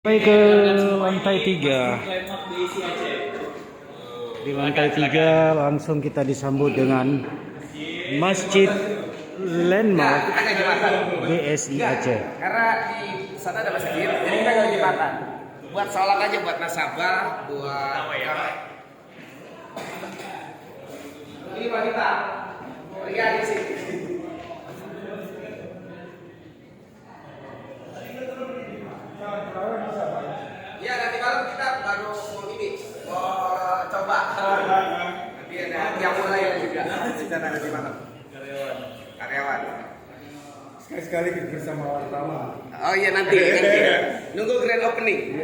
Sampai ke lantai 3. Di lantai 3 langsung kita disambut dengan Masjid Landmark BSI Aceh. Karena di sana ada masjid, jadi kita nggak jembatan. Buat sholat aja, buat nasabah, buat ini wanita, pria di sini. Iya, nanti malam kita baru mau coba. Nanti ada yang mulai juga. Kita nanti malam. Karyawan. Sekali-sekali bersama wartawan. Oh iya nanti. Nunggu grand opening.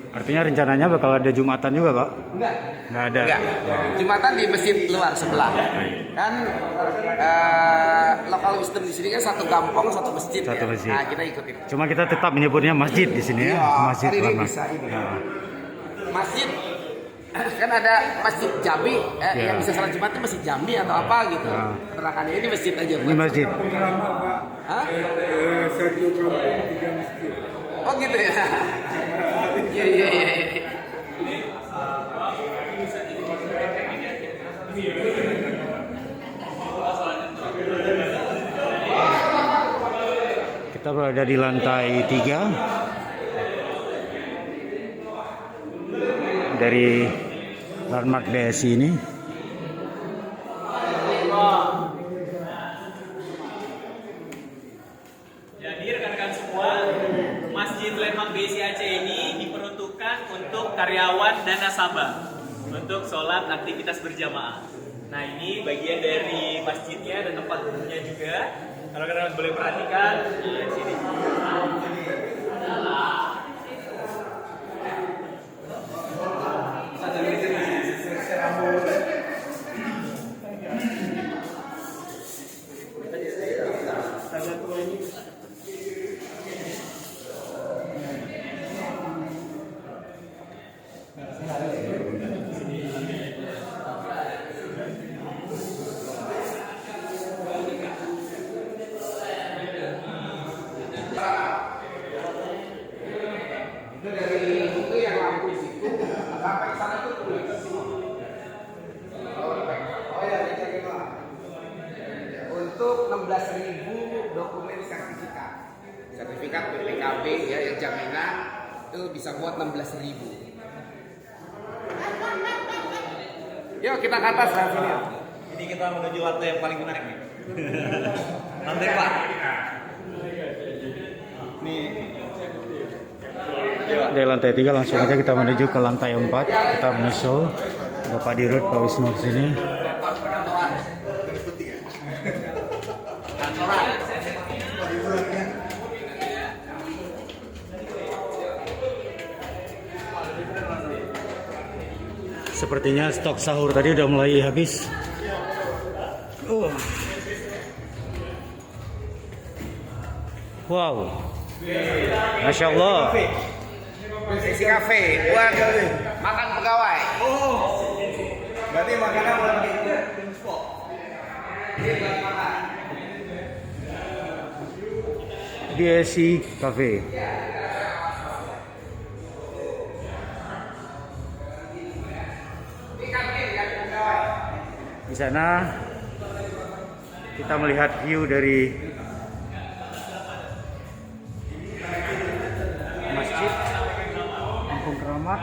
Artinya rencananya bakal ada Jumatan juga, Pak? Nggak ada. Enggak. Jumatan di masjid luar sebelah. Kan lokal wisdom di sini kan satu kampung satu masjid. Satu masjid. Nah, kita ikutin. Cuma kita tetap menyebutnya masjid di sini ya. Masjid Hari ini Landmark. bisa ini. Nah, Masjid kan ada masjid Jambi, yang bisa salat Jumat itu masjid Jambi atau apa gitu. Terangkannya ini masjid aja. ini masjid. Lama Pak. Hah? Satu kampung 3 masjid. Oh gitu ya. Iya. Kita berada di lantai 3 dari Landmark BSI ini. Jadi rekan-rekan semua, Masjid Landmark BSI Aceh ini diperuntukkan untuk karyawan dan nasabah untuk sholat aktivitas berjamaah. Nah ini bagian dari masjidnya dan tempat duduknya juga. Kalau kalian boleh perhatikan di sini. Itu dari buku yang lampu di situ sampai sana tuh tulis. Oh ya, untuk 16.000 dokumen sertifikat. Sertifikat BPKB ya yang jaminan itu bisa buat 16.000. Yuk kita ke atas lah sini. Ini kita menuju lantai yang paling menarik nih. Lantai Pak. Nih. Dari lantai 3 langsung aja kita menuju ke lantai 4. Kita menyusul Bapak Dirut Pak Wisnu ke sini. Sepertinya stok sahur tadi udah mulai habis. Wow, Masya Allah. Sesi kafe buat makan pegawai. Berarti makanan buat BSI Cafe. Di sana kita melihat view dari masjid Kampung Keramat.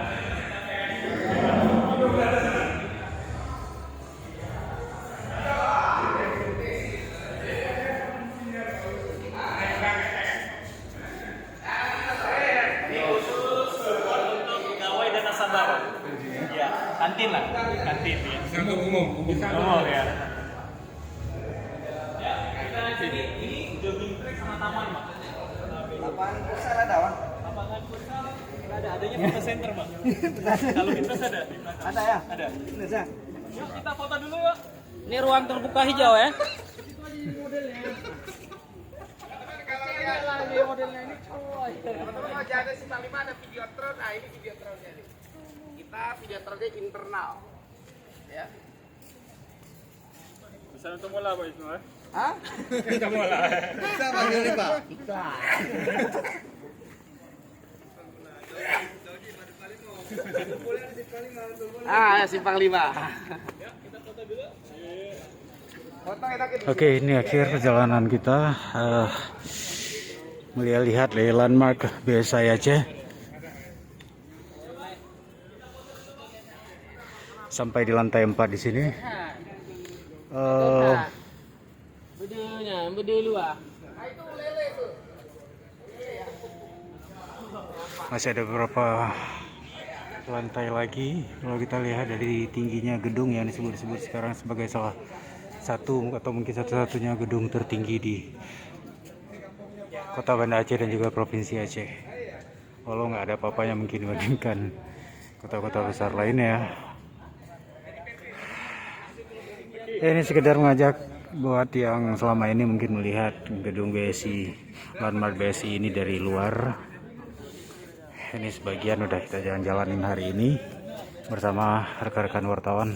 Untuk pegawai dan nasabah. Ya, kantin lah, kantin ya. umum. Oh ya. Ya, kita ini jogging track sama taman, Pak. Lapangan futsal ada, Bang? Lapangan futsal adanya fitness center, Bang. Kalau fitness ada di belakang. Ada ya? Ada. Fitness ya? Yuk kita foto dulu yuk. Ini ruang terbuka hijau ya. Teman-teman mau jaga Simpang 5 ada videotron. Nah ini videotronnya nih. Kita videotronnya internal. Ya. Bisa untuk mulai Pak Isnu ya. Hah? Kita mulai. Bisa panggil nih Pak. Simpang 5. Oke, ini akhir perjalanan kita melihat landmark BSI Aceh. Sampai di lantai 4 di sini. Masih ada beberapa lantai lagi. Kalau kita lihat dari tingginya gedung yang disebut-sebut sekarang sebagai salah satu atau mungkin satu-satunya gedung tertinggi di Kota Banda Aceh dan juga Provinsi Aceh. Walau nggak ada apa-apanya mungkin dibandingkan kota-kota besar lainnya. Ini sekedar mengajak buat yang selama ini mungkin melihat gedung BSI, landmark BSI ini dari luar. Ini sebagian udah kita jalan-jalanin hari ini bersama rekan-rekan wartawan.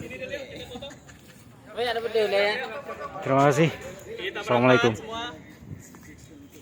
Terima kasih. Assalamualaikum.